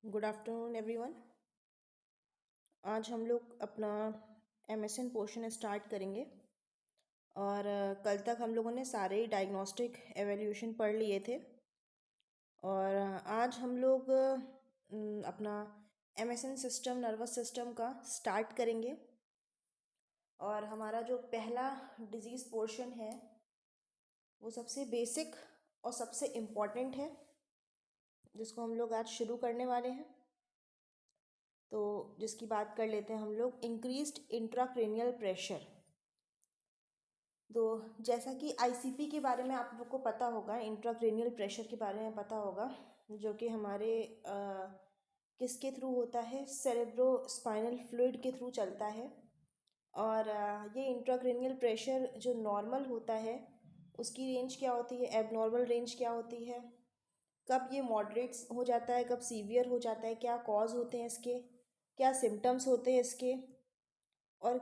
Good afternoon everyone. आज हम लोग अपना एमएसएन पोर्शन स्टार्ट करेंगे और कल तक हम लोगों ने सारे डायग्नोस्टिक एवेल्यूशन पढ़ लिए थे और आज हम लोग अपना एमएसएन सिस्टम नर्वस सिस्टम का स्टार्ट करेंगे। और हमारा जो पहला डिजीज़ पोर्शन है वो सबसे बेसिक और सबसे इम्पॉर्टेंट है, जिसको हम लोग आज शुरू करने वाले हैं। तो जिसकी बात कर लेते हैं हम लोग, इंक्रीज्ड इंट्राक्रेनियल प्रेशर। तो जैसा कि आईसीपी के बारे में आप लोग को पता होगा, इंट्राक्रेनियल प्रेशर के बारे में पता होगा, जो कि हमारे किसके थ्रू होता है, सेरेब्रो स्पाइनल फ्लूइड के थ्रू चलता है। और ये इंट्राक्रेनियल प्रेशर जो नॉर्मल होता है उसकी रेंज क्या होती है, एबनॉर्मल रेंज क्या होती है, कब ये मॉडरेट्स हो जाता है, कब सीवियर हो जाता है, क्या कॉज होते हैं इसके, क्या सिम्टम्स होते हैं इसके, और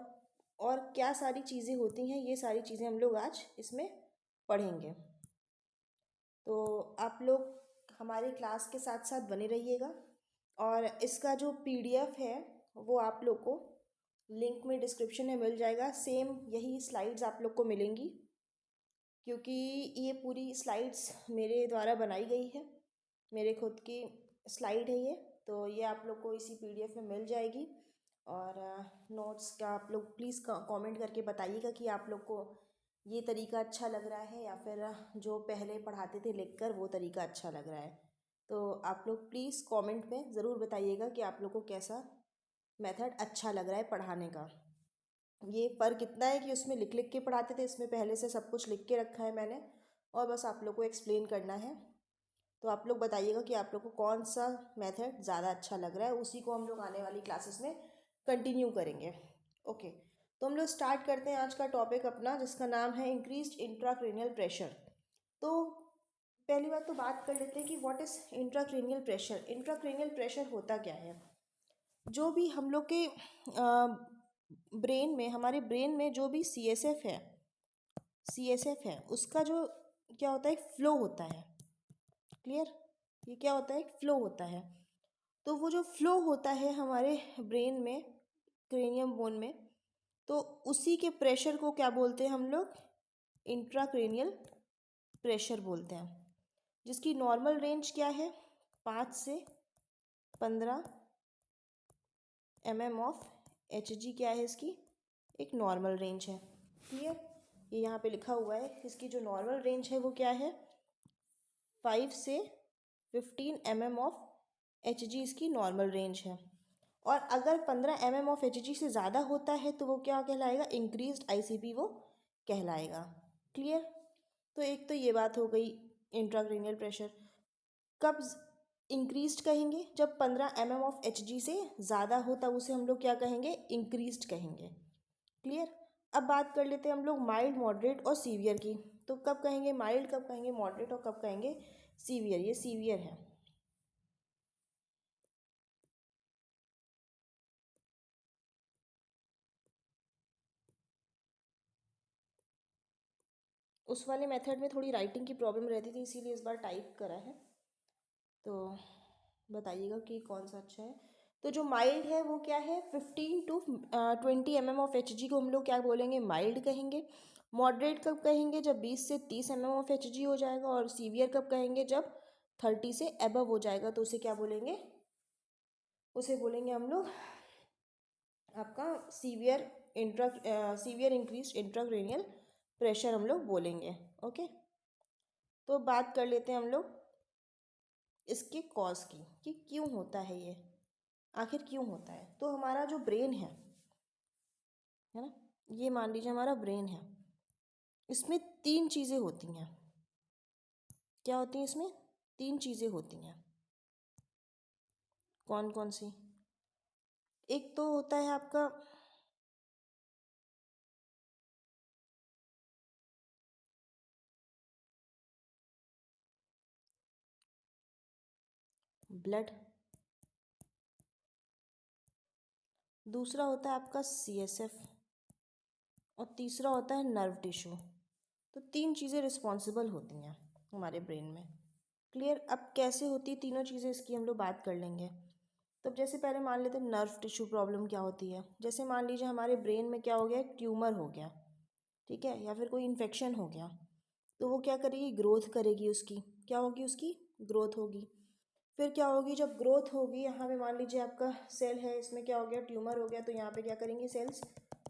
और क्या सारी चीज़ें होती हैं, ये सारी चीज़ें हम लोग आज इसमें पढ़ेंगे। तो आप लोग हमारी क्लास के साथ साथ बने रहिएगा और इसका जो पीडीएफ है वो आप लोग को लिंक में डिस्क्रिप्शन में मिल जाएगा। सेम यही स्लाइड्स आप लोग को मिलेंगी, क्योंकि ये पूरी स्लाइड्स मेरे द्वारा बनाई गई है, मेरे खुद की स्लाइड है ये। तो ये आप लोग को इसी पीडीएफ में मिल जाएगी। और नोट्स का आप लोग प्लीज़ कमेंट करके बताइएगा कि आप लोग को ये तरीका अच्छा लग रहा है या फिर जो पहले पढ़ाते थे लिखकर वो तरीका अच्छा लग रहा है। तो आप लोग प्लीज़ कमेंट में ज़रूर बताइएगा कि आप लोग को कैसा मेथड अच्छा लग रहा है पढ़ाने का। ये फ़र्क इतना है कि उसमें लिख लिख के पढ़ाते थे, इसमें पहले से सब कुछ लिख के रखा है मैंने और बस आप लोग को एक्सप्लेन करना है। तो आप लोग बताइएगा कि आप लोग को कौन सा मेथड ज़्यादा अच्छा लग रहा है, उसी को हम लोग आने वाली क्लासेस में कंटिन्यू करेंगे। ओके, तो हम लोग स्टार्ट करते हैं आज का टॉपिक अपना, जिसका नाम है इंक्रीज्ड इंट्राक्रेनियल प्रेशर। तो पहली बात तो बात कर लेते हैं कि what is intracranial pressure. Intracranial pressure होता क्या है? जो भी हम लोग के ब्रेन में, हमारे ब्रेन में जो भी सीएसएफ है उसका जो क्या होता है, फ्लो होता है। क्लियर? ये क्या होता है, फ्लो होता है। तो वो जो फ्लो होता है हमारे ब्रेन में, क्रेनियम बोन में, तो उसी के प्रेशर को क्या बोलते हैं हम लोग, इंट्राक्रेनियल प्रेशर बोलते हैं, जिसकी नॉर्मल रेंज क्या है, 5 से 15 mm ऑफ Hg क्या है इसकी, एक नॉर्मल रेंज है। क्लियर? ये यहाँ पे लिखा हुआ है, इसकी जो नॉर्मल रेंज है वो क्या है, 5 से 15 mm ऑफ Hg इसकी नॉर्मल रेंज है। और अगर 15 mm ऑफ Hg से ज़्यादा होता है तो वो क्या कहलाएगा, इंक्रीज्ड आईसीपी वो कहलाएगा। क्लियर? तो एक तो ये बात हो गई इंट्राक्रेनियल प्रेशर। कब इंक्रीज्ड कहेंगे, जब 15 mm ऑफ Hg से ज़्यादा हो तब उसे हम लोग क्या कहेंगे, इंक्रीज्ड कहेंगे। क्लियर? अब बात कर लेते हैं हम लोग माइल्ड, मॉडरेट और सीवियर की। तो कब कहेंगे माइल्ड, कब कहेंगे मॉडरेट और कब कहेंगे सीवियर। ये सीवियर है। उस वाले मेथड में थोड़ी राइटिंग की प्रॉब्लम रहती थी, इसीलिए इस बार टाइप करा है। तो बताइएगा कि कौन सा अच्छा है। तो जो माइल्ड है वो क्या है, 15 to 20 mm ऑफ Hg को हम लोग क्या बोलेंगे, माइल्ड कहेंगे। मॉडरेट कब कहेंगे, जब 20 से 30 mm ऑफ Hg हो जाएगा। और सीवियर कब कहेंगे, जब 30 से अबव हो जाएगा। तो उसे क्या बोलेंगे, उसे बोलेंगे हम लोग आपका सीवियर इंक्रीज इंट्राक्रेनियल प्रेशर हम लोग बोलेंगे। ओके, तो बात कर लेते हैं हम लोग इसके कॉज की, कि क्यों होता है ये, आखिर क्यों होता है। तो हमारा जो ब्रेन है ना, ये मान लीजिए हमारा ब्रेन है, इसमें 3 चीज़ें होती हैं। क्या होती हैं इसमें, 3 चीज़ें होती हैं। कौन कौन सी? एक तो होता है आपका ब्लड, दूसरा होता है आपका सीएसएफ और तीसरा होता है नर्व टिश्यू। तो 3 चीज़ें रिस्पॉन्सिबल होती हैं हमारे ब्रेन में। क्लियर? अब कैसे होती तीनों चीज़ें, इसकी हम लोग बात कर लेंगे। तो अब जैसे पहले मान लेते हैं नर्व टिश्यू प्रॉब्लम क्या होती है। जैसे मान लीजिए हमारे ब्रेन में क्या हो गया, एक ट्यूमर हो गया, ठीक है, या फिर कोई इन्फेक्शन हो गया, तो वो क्या करेगी, ग्रोथ करेगी, उसकी क्या होगी, उसकी ग्रोथ होगी। फिर क्या होगी, जब ग्रोथ होगी, यहाँ पे मान लीजिए आपका सेल है, इसमें क्या हो गया, ट्यूमर हो गया, तो यहाँ पे क्या करेंगी, सेल्स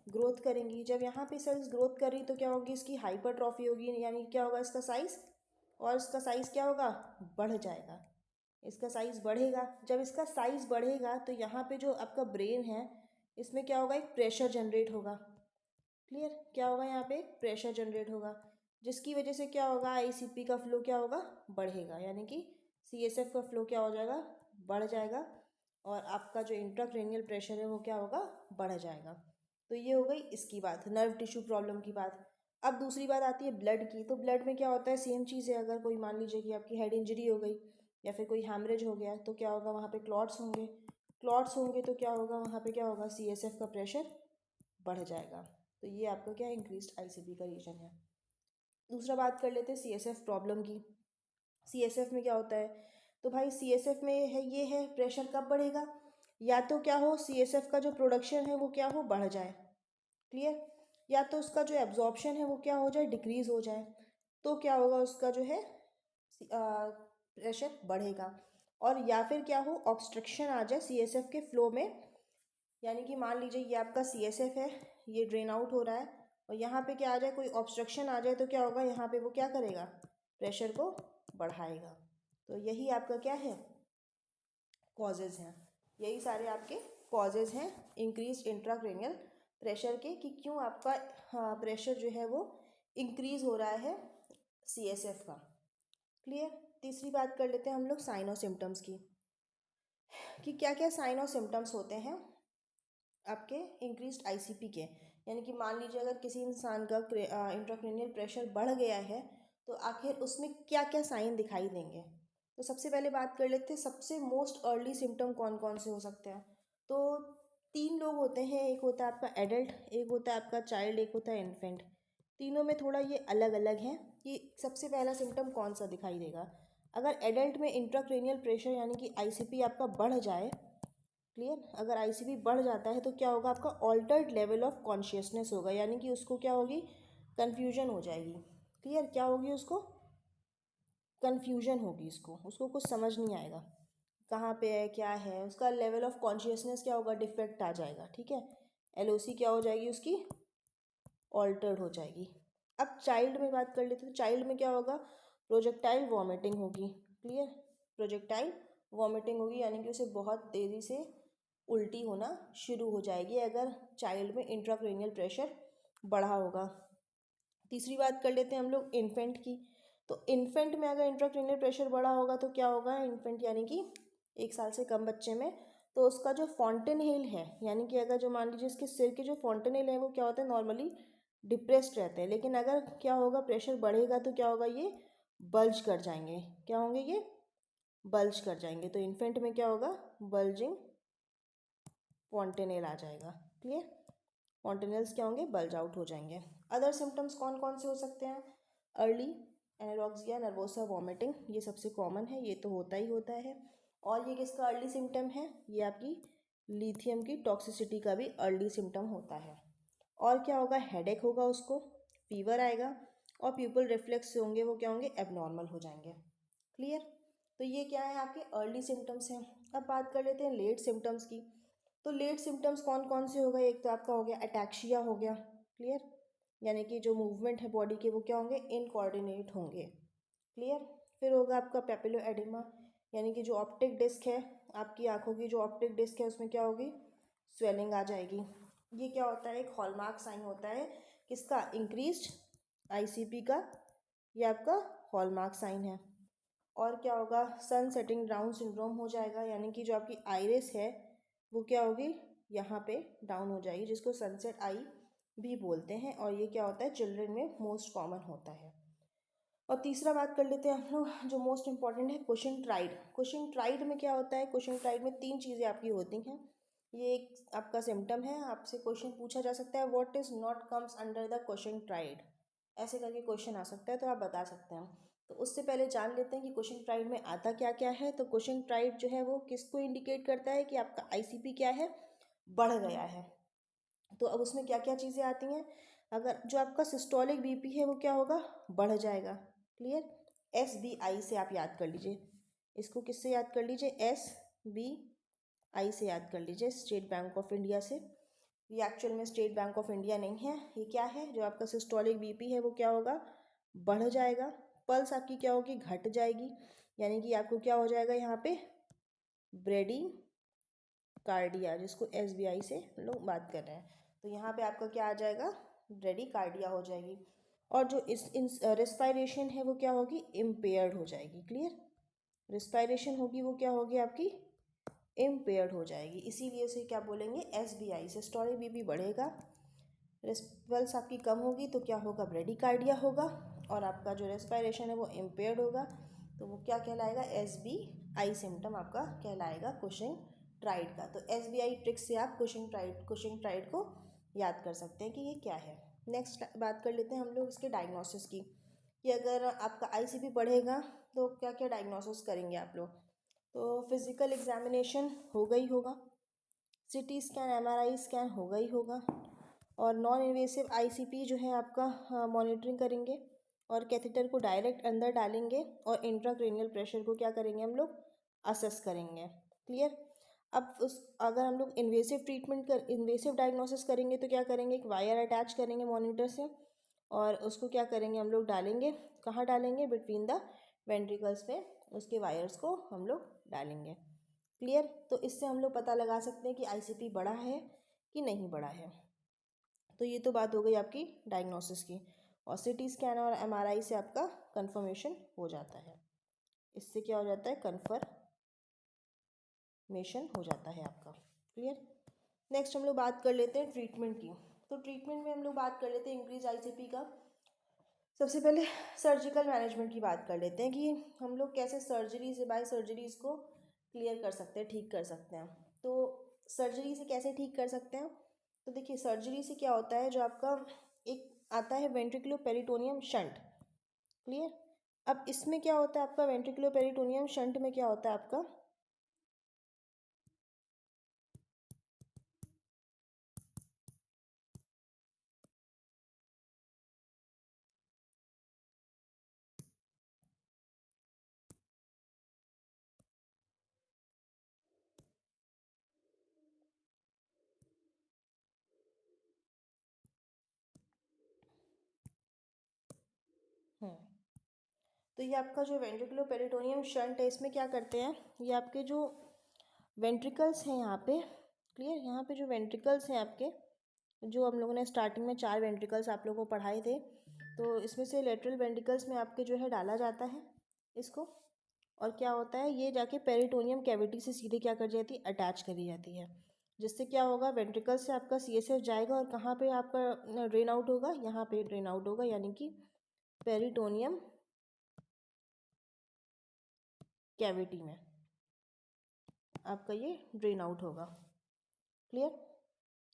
ग्रोथ करेंगी। जब यहाँ पे सेल्स ग्रोथ कर रही तो क्या होगी, इसकी हाइपरट्रॉफी होगी, यानी क्या होगा, इसका साइज, और इसका साइज क्या होगा, बढ़ जाएगा, इसका साइज बढ़ेगा। जब इसका साइज बढ़ेगा तो यहाँ पे जो आपका ब्रेन है, इसमें क्या होगा, एक प्रेशर जनरेट होगा। क्लियर, क्या होगा, यहाँ पे प्रेशर जनरेट होगा, जिसकी वजह से क्या होगा, आईसीपी का फ्लो क्या होगा, बढ़ेगा, यानी कि सीएसएफ का फ्लो क्या हो जाएगा, बढ़ जाएगा, और आपका जो इंट्राक्रेनियल प्रेशर है वो क्या होगा, बढ़ जाएगा। तो ये हो गई इसकी बात, नर्व टिश्यू प्रॉब्लम की बात। अब दूसरी बात आती है ब्लड की। तो ब्लड में क्या होता है, सेम चीज़ है, अगर कोई मान लीजिए कि आपकी हेड इंजरी हो गई या फिर कोई हैमरेज हो गया, तो क्या होगा, वहाँ पे क्लॉट्स होंगे, क्लॉट्स होंगे तो क्या होगा, वहाँ पे क्या होगा, सीएसएफ का प्रेशर बढ़ जाएगा। तो ये आपका क्या है, इंक्रीज्ड आईसीपी का रीजन है। दूसरा बात कर लेते हैं सीएसएफ प्रॉब्लम की। सीएसएफ में क्या होता है, तो भाई सीएसएफ में है, ये है प्रेशर कब बढ़ेगा, या तो क्या हो, सीएसएफ का जो प्रोडक्शन है वो क्या हो, बढ़ जाए। क्लियर, या तो उसका जो एब्जॉर्प्शन है वो क्या हो जाए, डिक्रीज हो जाए, तो क्या होगा, उसका जो है प्रेशर बढ़ेगा। और या फिर क्या हो, ऑब्स्ट्रक्शन आ जाए सीएसएफ के फ्लो में, यानी कि मान लीजिए ये आपका सीएसएफ है, ये ड्रेन आउट हो रहा है, और यहाँ पे क्या आ जाए, कोई ऑब्स्ट्रक्शन आ जाए, तो क्या होगा, यहाँ पे वो क्या करेगा, प्रेशर को बढ़ाएगा। तो यही आपका क्या है, कॉजेज़ हैं, यही सारे आपके कॉजेज़ हैं इंक्रीज इंट्राक्रेनियल प्रेशर के, कि क्यों आपका हाँ प्रेशर जो है वो इंक्रीज हो रहा है सीएसएफ का। क्लियर। तीसरी बात कर लेते हैं हम लोग साइन और सिम्टम्स की, कि क्या क्या साइन और सिम्टम्स होते हैं आपके इंक्रीज्ड आईसीपी के। यानी कि मान लीजिए अगर किसी इंसान का इंट्राक्रेनियल प्रेशर बढ़ गया है, तो आखिर उसमें क्या क्या साइन दिखाई देंगे। तो सबसे पहले बात कर लेते हैं सबसे मोस्ट अर्ली सिम्टम कौन कौन से हो सकते हैं। तो तीन लोग होते हैं, एक होता है आपका एडल्ट, एक होता है आपका चाइल्ड, एक होता है इन्फेंट। तीनों में थोड़ा ये अलग अलग हैं कि सबसे पहला सिम्टम कौन सा दिखाई देगा। अगर एडल्ट में इंट्राक्रेनियल प्रेशर यानी कि आईसीपी आपका बढ़ जाए, क्लियर, अगर आईसीपी बढ़ जाता है तो क्या होगा, आपका ऑल्टर्ड लेवल ऑफ कॉन्शियसनेस होगा, यानी कि उसको क्या होगी, कन्फ्यूजन हो जाएगी। क्लियर, क्या होगी, उसको कन्फ्यूजन होगी, उसको कुछ समझ नहीं आएगा कहाँ पे है क्या है, उसका लेवल ऑफ कॉन्शियसनेस क्या होगा, डिफेक्ट आ जाएगा। ठीक है, एलओसी क्या हो जाएगी, उसकी ऑल्टर्ड हो जाएगी। अब चाइल्ड में बात कर लेते हैं, तो चाइल्ड में क्या होगा, प्रोजेक्टाइल वॉमिटिंग होगी। क्लियर, प्रोजेक्टाइल वॉमिटिंग होगी, यानी कि उसे बहुत तेज़ी से उल्टी होना शुरू हो जाएगी अगर चाइल्ड में इंट्राक्रेनियल प्रेशर बढ़ा होगा। तीसरी बात कर लेते हैं हम लोग इन्फेंट की। तो इन्फेंट में अगर इंट्राक्रेनियल प्रेशर बढ़ा होगा तो क्या होगा, इन्फेंट यानी कि 1 साल से कम बच्चे में, तो उसका जो फॉन्टेनहेल है, यानी कि अगर जो मान लीजिए इसके सिर के जो फॉन्टेनहेल है वो क्या होता है, नॉर्मली डिप्रेस्ड रहते हैं, लेकिन अगर क्या होगा, प्रेशर बढ़ेगा तो क्या होगा, ये बल्ज कर जाएंगे। क्या होंगे, ये बल्ज कर जाएंगे। तो इन्फेंट में क्या होगा, बल्जिंग फॉन्टेनेल आ जाएगा। क्लियर, फॉन्टेनेल्स क्या होंगे, बल्ज आउट हो जाएंगे। अदर सिम्टम्स कौन कौन से हो सकते हैं, अर्ली एनोरेक्सिया नर्वोसा वॉमिटिंग, ये सबसे कॉमन है, ये तो होता ही होता है। और ये किसका अर्ली सिम्टम है, ये आपकी लिथियम की टॉक्सिसिटी का भी अर्ली सिम्टम होता है। और क्या होगा, हेडेक होगा उसको, फीवर आएगा, और प्यूपल रिफ्लेक्स होंगे वो क्या होंगे, एबनॉर्मल हो जाएंगे। क्लियर, तो ये क्या है, आपके अर्ली सिम्टम्स हैं। अब बात कर लेते हैं लेट सिम्टम्स की। तो लेट सिम्टम्स कौन कौन से हो गए, एक तो आपका हो गया अटैक्सिया हो गया। क्लियर, यानी कि जो मूवमेंट है बॉडी के वो क्या होंगे, इनकोऑर्डिनेट होंगे। क्लियर, फिर होगा आपका पेपिलो एडिमा, यानी कि जो ऑप्टिक डिस्क है, आपकी आंखों की जो ऑप्टिक डिस्क है उसमें क्या होगी, स्वेलिंग आ जाएगी। ये क्या होता है, एक हॉलमार्क साइन होता है किसका, इंक्रीज्ड आईसीपी का, ये आपका हॉलमार्क साइन है। और क्या होगा, सन सेटिंग डाउन सिंड्रोम हो जाएगा, यानी कि जो आपकी आइरिस है वो क्या होगी, यहाँ पे डाउन हो जाएगी, जिसको सनसेट आई भी बोलते हैं, और ये क्या होता है, चिल्ड्रन में मोस्ट कॉमन होता है। और तीसरा बात कर लेते हैं हम लोग, जो मोस्ट इंपॉर्टेंट है, कुशिंग ट्राइड। कुशिंग ट्राइड में क्या होता है, कुशिंग ट्राइड में 3 चीज़ें आपकी होती हैं। ये एक आपका सिम्टम है, आपसे क्वेश्चन पूछा जा सकता है, what is not comes under the Cushing tried, ऐसे करके क्वेश्चन आ सकता है, तो आप बता सकते हैं। तो उससे पहले जान लेते हैं कि कुशिंग प्राइड में आता क्या क्या है। तो कुशिंग प्राइड जो है वो किसको इंडिकेट करता है कि आपका आईसीपी क्या है, बढ़ गया है। तो अब उसमें क्या क्या चीज़ें आती हैं। अगर जो आपका सिस्टोलिक बीपी है वो क्या होगा, बढ़ जाएगा। क्लियर। एसबीआई से आप याद कर लीजिए इसको, किससे याद कर लीजिए, एसबीआई से याद कर लीजिए, स्टेट बैंक ऑफ इंडिया से। ये एक्चुअल में स्टेट बैंक ऑफ इंडिया नहीं है, ये क्या है, जो आपका सिस्टोलिक बीपी है वो क्या होगा, बढ़ जाएगा। पल्स आपकी क्या होगी, घट जाएगी, यानी कि आपको क्या हो जाएगा यहाँ पे, ब्रेडी कार्डिया, जिसको एसबीआई से लोग बात कर रहे हैं। तो यहाँ पे आपका क्या आ जाएगा, ब्रेडी कार्डिया हो जाएगी। और जो इस रेस्पायरेशन है वो क्या होगी, इम्पेयर्ड हो जाएगी। क्लियर। रेस्पायरेशन होगी वो क्या होगी आपकी, इम्पेयर्ड हो जाएगी। इसीलिए से क्या बोलेंगे, एसबीआई से स्टोलिक बीपी बढ़ेगा, पल्स आपकी कम होगी तो क्या होगा, ब्रेडिकार्डिया होगा, और आपका जो रेस्पायरेशन है वो इम्पेयर्ड होगा, तो वो क्या कहलाएगा, एसबीआई सिम्टम आपका कहलाएगा कुशिंग प्राइड का। तो एसबीआई ट्रिक से आप कुशिंग प्राइड को याद कर सकते हैं कि ये क्या है। नेक्स्ट बात कर लेते हैं हम लोग इसके डायग्नोसिस की, कि अगर आपका आईसीपी बढ़ेगा तो क्या क्या डायग्नोसिस करेंगे आप लोग। तो फिजिकल एग्जामिनेशन होगा ही होगा, सिटी स्कैन एमआरआई स्कैन होगा ही होगा, और नॉन इन्वेसिव आईसीपी जो है आपका मॉनिटरिंग करेंगे, और कैथेटर को डायरेक्ट अंदर डालेंगे, और इंट्राक्रेनियल प्रेशर को क्या करेंगे हम लोग, असेस करेंगे। क्लियर। अब उस अगर हम लोग इन्वेसिव डायग्नोसिस करेंगे तो क्या करेंगे, एक वायर अटैच करेंगे मॉनिटर से, और उसको क्या करेंगे हम लोग, डालेंगे, कहाँ डालेंगे, बिटवीन द वेंट्रिकल्स में उसके वायर्स को हम लोग डालेंगे। क्लियर। तो इससे हम लोग पता लगा सकते हैं कि आईसीपी बढ़ा है कि नहीं बढ़ा है। तो ये तो बात हो गई आपकी डायग्नोसिस की, और सिटी स्कैन और एमआरआई से आपका कंफर्मेशन हो जाता है। इससे क्या हो जाता है, कंफर्मेशन हो जाता है आपका। क्लियर। नेक्स्ट हम लोग बात कर लेते हैं ट्रीटमेंट की। तो ट्रीटमेंट में हम लोग बात कर लेते हैं इंक्रीज आईसीपी का। सबसे पहले सर्जिकल मैनेजमेंट की बात कर लेते हैं कि हम लोग कैसे सर्जरी से, बाय सर्जरीज को क्लियर कर सकते हैं, ठीक कर सकते हैं। तो सर्जरी से कैसे ठीक कर सकते हैं, तो देखिए सर्जरी से क्या होता है, जो आपका एक आता है वेंट्रिकुलो पेरिटोनियम शंट। क्लियर। अब इसमें क्या होता है आपका, वेंट्रिकुलो पेरिटोनियम शंट में क्या होता है आपका, हम्म तो ये आपका जो वेंट्रिकुलो पेरिटोनियम शंट है, इसमें क्या करते हैं, ये आपके जो वेंट्रिकल्स हैं यहाँ पे, क्लियर, यहाँ पे जो वेंट्रिकल्स हैं आपके, जो हम लोगों ने स्टार्टिंग में 4 वेंट्रिकल्स आप लोगों को पढ़ाए थे, तो इसमें से लेटरल वेंट्रिकल्स में आपके जो है डाला जाता है इसको, और क्या होता है, ये जाके पेरिटोनियम कैविटी से सीधे क्या कर जाती है, अटैच करी जाती है, जिससे क्या होगा, वेंट्रिकल से आपका सीएसएफ जाएगा, और कहाँ पे आपका ड्रेन आउट होगा, यहाँ पे ड्रेन आउट होगा, यानी कि पेरिटोनियम कैविटी में आपका ये ड्रेन आउट होगा। क्लियर।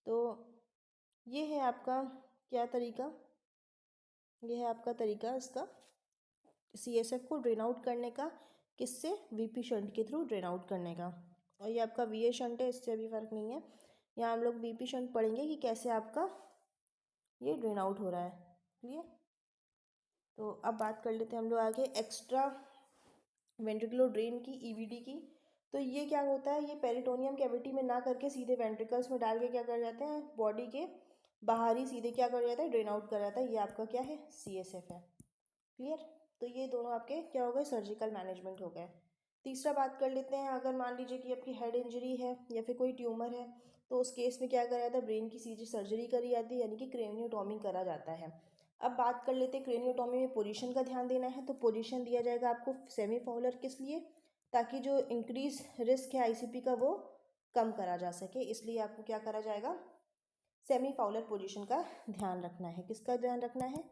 तो ये है आपका क्या तरीका, ये है आपका तरीका इसका सीएसएफ को ड्रेन आउट करने का, किससे, वीपी शंट के थ्रू ड्रेन आउट करने का। और ये आपका वीए शंट है, इससे अभी फ़र्क नहीं है, यहाँ हम लोग वीपी शंट पढ़ेंगे कि कैसे आपका ये ड्रेन आउट हो रहा है। क्लियर। तो अब बात कर लेते हैं हम लोग आगे एक्स्ट्रा वेंट्रिकुलर ड्रेन की, ईवीडी की। तो ये क्या होता है, ये पेरिटोनियम कैविटी में ना करके सीधे वेंट्रिकल्स में डाल के क्या कर जाते हैं, बॉडी के बाहरी सीधे क्या कर जाता है, ड्रेन आउट कर जाता है। ये आपका क्या है, सीएसएफ है। क्लियर। तो ये दोनों आपके क्या हो गए, सर्जिकल मैनेजमेंट हो गए। तीसरा बात कर लेते हैं, अगर मान लीजिए कि आपकी हेड इंजरी है या फिर कोई ट्यूमर है, तो उस केस में क्या करा जाता है, ब्रेन की सीधी सर्जरी करी जाती है, यानी कि क्रेनियोटॉमी करा जाता है। अब बात कर लेते हैं क्रेनियोटॉमी में पोजीशन का ध्यान देना है, तो पोजीशन दिया जाएगा आपको सेमी फाउलर, किस लिए, ताकि जो इंक्रीज रिस्क है आईसीपी का वो कम करा जा सके, इसलिए आपको क्या करा जाएगा, सेमी फाउलर पोजीशन का ध्यान रखना है। किसका ध्यान रखना है,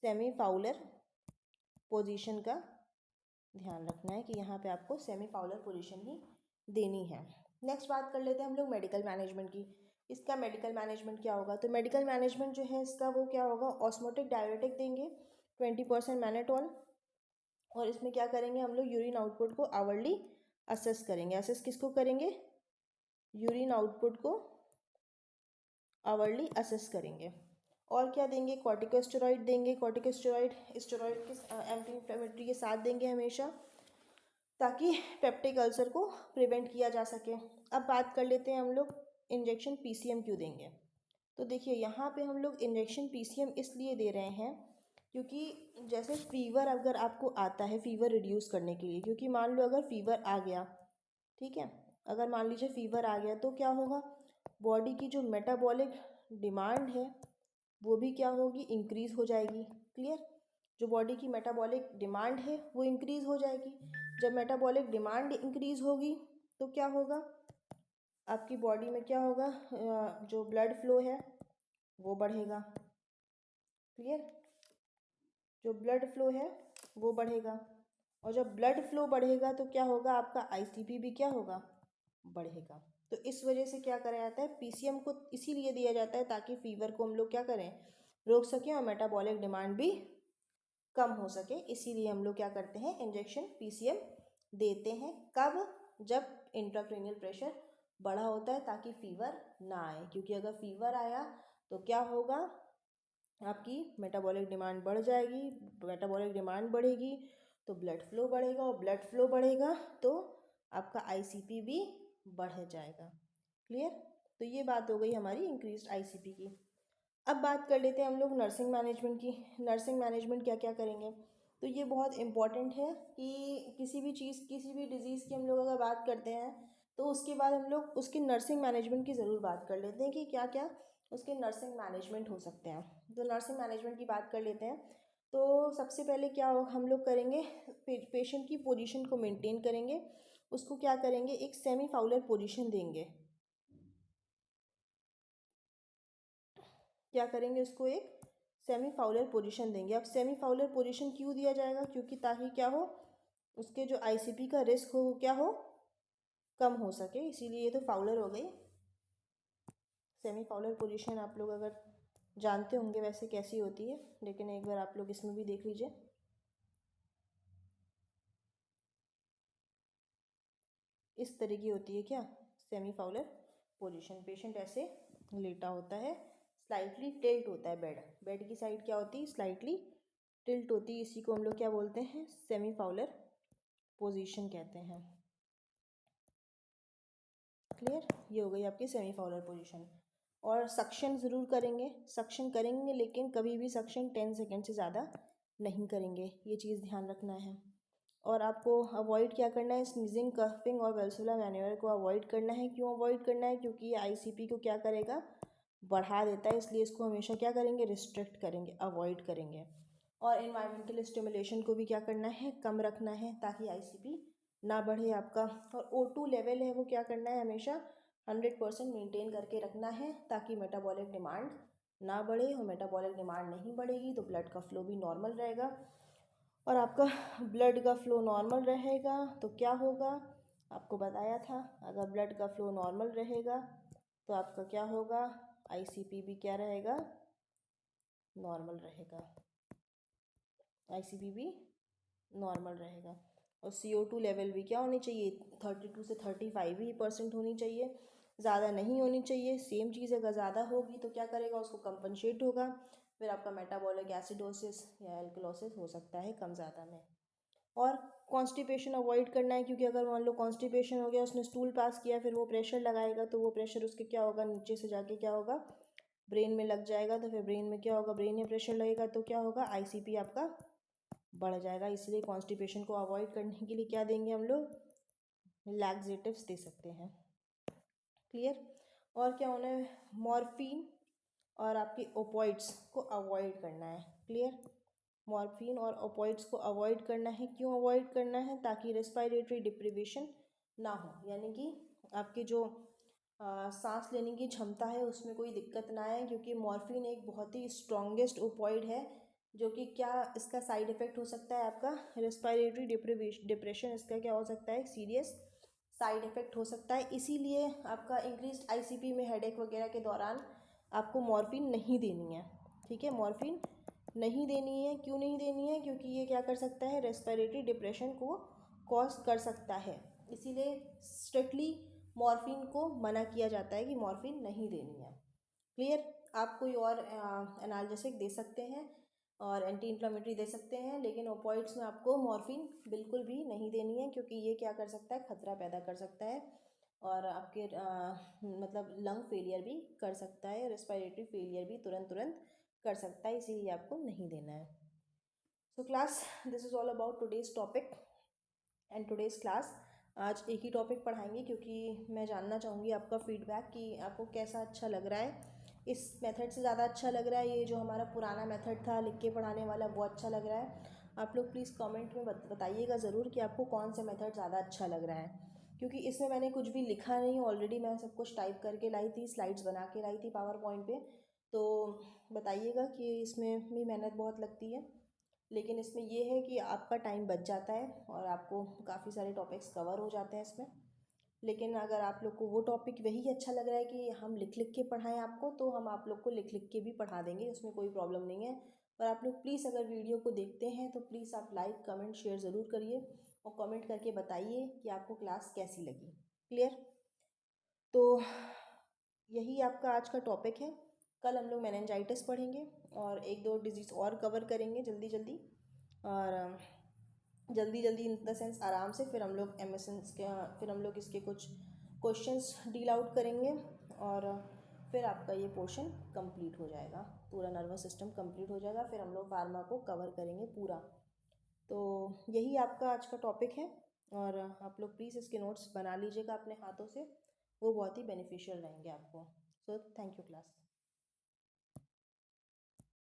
सेमी फाउलर पोजीशन का ध्यान रखना है, कि यहाँ पे आपको सेमी फाउलर पोजीशन ही देनी है। नेक्स्ट बात कर लेते हैं हम लोग मेडिकल मैनेजमेंट की। इसका मेडिकल मैनेजमेंट क्या होगा, तो मेडिकल मैनेजमेंट जो है इसका वो क्या होगा, ऑस्मोटिक डायरेटिक देंगे 20% मैनेटोल, और इसमें क्या करेंगे हम लोग, यूरिन आउटपुट को आवरली असेस करेंगे। असेस किसको करेंगे? यूरिन आउटपुट को आवरली असेस करेंगे। और क्या देंगे? कॉर्टिकोस्टेरॉइड देंगे। कॉर्टिकोस्टेरॉइड स्टेरॉइड के एंटी इन्फ्लेमेटरी के साथ देंगे हमेशा, ताकि पेप्टिक अल्सर को प्रिवेंट किया जा सके। अब बात कर लेते हैं हम लोग इंजेक्शन पीसीएम क्यों देंगे। तो देखिए यहाँ पे हम लोग इंजेक्शन पीसीएम इसलिए दे रहे हैं क्योंकि जैसे फीवर अगर आपको आता है, फीवर रिड्यूस करने के लिए, क्योंकि मान लो अगर फीवर आ गया, ठीक है, अगर मान लीजिए फीवर आ गया तो क्या होगा, बॉडी की जो मेटाबॉलिक डिमांड है वो भी क्या होगी, इंक्रीज़ हो जाएगी। क्लियर? जो बॉडी की मेटाबॉलिक डिमांड है वो इंक्रीज़ हो जाएगी। जब मेटाबॉलिक डिमांड इंक्रीज़ होगी तो क्या होगा, आपकी बॉडी में क्या होगा, जो ब्लड फ्लो है वो बढ़ेगा। क्लियर? जो ब्लड फ्लो है वो बढ़ेगा, और जब ब्लड फ्लो बढ़ेगा तो क्या होगा, आपका आईसीपी भी क्या होगा, बढ़ेगा। तो इस वजह से क्या करा जाता है, पीसीएम को इसीलिए दिया जाता है ताकि फीवर को हम लोग क्या करें, रोक सकें और मेटाबॉलिक डिमांड भी कम हो सके। इसीलिए हम लोग क्या करते हैं, इंजेक्शन पीसीएम देते हैं। कब? जब इंट्राक्रेनियल प्रेशर बढ़ा होता है, ताकि फीवर ना आए। क्योंकि अगर फीवर आया तो क्या होगा, आपकी मेटाबॉलिक डिमांड बढ़ जाएगी। मेटाबॉलिक डिमांड बढ़ेगी तो ब्लड फ्लो बढ़ेगा, और ब्लड फ्लो बढ़ेगा तो आपका आईसीपी भी बढ़ जाएगा। क्लियर? तो ये बात हो गई हमारी इंक्रीज्ड आईसीपी की। अब बात कर लेते हैं हम लोग नर्सिंग मैनेजमेंट की। नर्सिंग मैनेजमेंट क्या क्या करेंगे, तो ये बहुत इम्पॉर्टेंट है कि किसी भी चीज़, किसी भी डिज़ीज़ की हम लोग अगर बात करते हैं तो उसके बाद हम लोग उसकी नर्सिंग मैनेजमेंट की ज़रूर बात कर लेते हैं कि क्या क्या उसके नर्सिंग मैनेजमेंट हो सकते हैं। तो नर्सिंग मैनेजमेंट की बात कर लेते हैं। तो सबसे पहले क्या हम लोग करेंगे, पेशेंट की पोजीशन को मेंटेन करेंगे। उसको क्या करेंगे, एक सेमी फाउलर पोजीशन देंगे। क्या करेंगे, उसको एक सेमी फाउलर पोजीशन देंगे। अब सेमी फाउलर पोजीशन क्यों दिया जाएगा, क्योंकि ताकि क्या हो, उसके जो आईसीपी का रिस्क हो क्या हो, कम हो सके। इसीलिए ये तो फाउलर हो गई। सेमी फाउलर पोजीशन आप लोग अगर जानते होंगे वैसे कैसी होती है, लेकिन एक बार आप लोग इसमें भी देख लीजिए। इस तरह की होती है क्या, सेमी फाउलर पोजीशन। पेशेंट ऐसे लेटा होता है, स्लाइटली टिल्ट होता है बेड, बेड की साइड क्या होती है, स्लाइटली टिल्ट होती है। इसी को हम लोग क्या बोलते हैं, सेमी फाउलर पोजीशन कहते हैं। क्लियर? ये हो गई आपकी सेमी फाउलर पोजीशन। और सक्शन ज़रूर करेंगे, सक्शन करेंगे, लेकिन कभी भी सक्शन 10 सेकेंड से ज़्यादा नहीं करेंगे, ये चीज़ ध्यान रखना है। और आपको अवॉइड क्या करना है, स्नीजिंग, कफिंग और वेल्सुलर मैन्युअल को अवॉइड करना है। क्यों अवॉइड करना है, क्योंकि ये आईसीपी को क्या करेगा, बढ़ा देता है। इसलिए इसको हमेशा क्या करेंगे, रिस्ट्रिक्ट करेंगे, अवॉइड करेंगे। और इन्वायरमेंटल स्टिमुलेशन को भी क्या करना है, कम रखना है, ताकि आईसीपी ना बढ़े आपका। और O2 लेवल है वो क्या करना है, हमेशा 100% मेंटेन करके रखना है, ताकि मेटाबॉलिक डिमांड ना बढ़े। और मेटाबॉलिक डिमांड नहीं बढ़ेगी तो ब्लड का फ्लो भी नॉर्मल रहेगा। और आपका ब्लड का फ्लो नॉर्मल रहेगा तो क्या होगा, आपको बताया था, अगर ब्लड का फ्लो नॉर्मल रहेगा तो आपका क्या होगा, आईसीपी भी क्या रहेगा, नॉर्मल रहेगा। आईसीपी भी नॉर्मल रहेगा। और CO2 लेवल भी क्या होनी चाहिए, 32 से 35 ही % होनी चाहिए, ज़्यादा नहीं होनी चाहिए। सेम चीज़ अगर ज़्यादा होगी तो क्या करेगा, उसको कंपनसेट होगा, फिर आपका मेटाबॉलिक एसिडोसिस या एल्कलोसिस हो सकता है कम ज़्यादा में। और कॉन्स्टिपेशन अवॉइड करना है, क्योंकि अगर मान लो कॉन्स्टिपेशन हो गया, उसने स्टूल पास किया, फिर वो प्रेशर लगाएगा तो वो प्रेशर उसके क्या होगा, नीचे से जाके क्या होगा, ब्रेन में लग जाएगा। तो फिर ब्रेन में क्या होगा, ब्रेन में प्रेशर लगेगा तो क्या होगा, आईसीपी आपका बढ़ जाएगा। इसलिए कॉन्स्टिपेशन को अवॉइड करने के लिए क्या देंगे हम लोग, लैक्सेटिव्स दे सकते हैं। क्लियर? और क्या होना है, मॉर्फिन और आपके ओपॉइड्स को अवॉइड करना है। क्लियर? मॉर्फिन और ओपॉइड्स को अवॉइड करना है। क्यों अवॉइड करना है, ताकि रेस्पिरेटरी डिप्रीवेशन ना हो, यानी कि आपके जो सांस लेने की क्षमता है उसमें कोई दिक्कत ना आए। क्योंकि मॉर्फिन एक बहुत ही स्ट्रॉन्गेस्ट ओपॉइड है, जो कि क्या इसका साइड इफ़ेक्ट हो सकता है, आपका रेस्पिरेटरी डिप्रेशन, इसका क्या हो सकता है, सीरियस साइड इफ़ेक्ट हो सकता है। इसीलिए आपका इंक्रीज आईसीपी में हेडेक वगैरह के दौरान आपको मॉर्फिन नहीं देनी है। ठीक है, मॉर्फिन नहीं देनी है। क्यों नहीं देनी है? क्योंकि ये क्या कर सकता है, रेस्पिरेटरी डिप्रेशन को कॉज कर सकता है। इसीलिए स्ट्रिक्टली मॉर्फिन को मना किया जाता है कि मॉर्फिन नहीं देनी है। क्लियर? आप कोई और एनाल्जेसिक दे सकते हैं और एंटी इन्फ्लेमेटरी दे सकते हैं, लेकिन ओपॉइड्स में आपको मॉर्फिन बिल्कुल भी नहीं देनी है, क्योंकि ये क्या कर सकता है, खतरा पैदा कर सकता है और आपके मतलब लंग फेलियर भी कर सकता है, रेस्पिरेटरी फेलियर भी तुरंत तुरंत कर सकता है, इसीलिए आपको नहीं देना है। So class, this is all about today's topic and today's class. आज एक ही टॉपिक पढ़ाएंगे, क्योंकि मैं जानना चाहूँगी आपका फीडबैक कि आपको कैसा अच्छा लग रहा है। इस मेथड से ज़्यादा अच्छा लग रहा है ये जो हमारा पुराना मेथड था लिख के पढ़ाने वाला, वो अच्छा लग रहा है? आप लोग प्लीज़ कमेंट में बताइएगा ज़रूर कि आपको कौन सा मेथड ज़्यादा अच्छा लग रहा है, क्योंकि इसमें मैंने कुछ भी लिखा नहीं, ऑलरेडी मैं सब कुछ टाइप करके लाई थी, स्लाइड्स बना के लाई थी पावर पॉइंट पे। तो बताइएगा कि इसमें भी मेहनत बहुत लगती है, लेकिन इसमें ये है कि आपका टाइम बच जाता है और आपको काफ़ी सारे टॉपिक्स कवर हो जाते हैं इसमें। लेकिन अगर आप लोग को वो टॉपिक वही अच्छा लग रहा है कि हम लिख लिख के पढ़ाएं आपको, तो हम आप लोग को लिख लिख के भी पढ़ा देंगे, उसमें कोई प्रॉब्लम नहीं है। पर आप लोग प्लीज़ अगर वीडियो को देखते हैं तो प्लीज़ आप लाइक कमेंट शेयर ज़रूर करिए और कमेंट करके बताइए कि आपको क्लास कैसी लगी। क्लियर? तो यही आपका आज का टॉपिक है। कल हम लोग मेनिंजाइटिस पढ़ेंगे और एक दो डिजीज़ और कवर करेंगे जल्दी जल्दी, और जल्दी जल्दी इन द सेंस आराम से। फिर हम लोग फिर हम लोग इसके कुछ क्वेश्चंस डील आउट करेंगे और फिर आपका ये पोर्शन कंप्लीट हो जाएगा, पूरा नर्वस सिस्टम कंप्लीट हो जाएगा, फिर हम लोग फार्मा को कवर करेंगे पूरा। तो यही आपका आज का टॉपिक है और आप लोग प्लीज़ इसके नोट्स बना लीजिएगा अपने हाथों से, वो बहुत ही बेनिफिशियल रहेंगे आपको। So thank you class.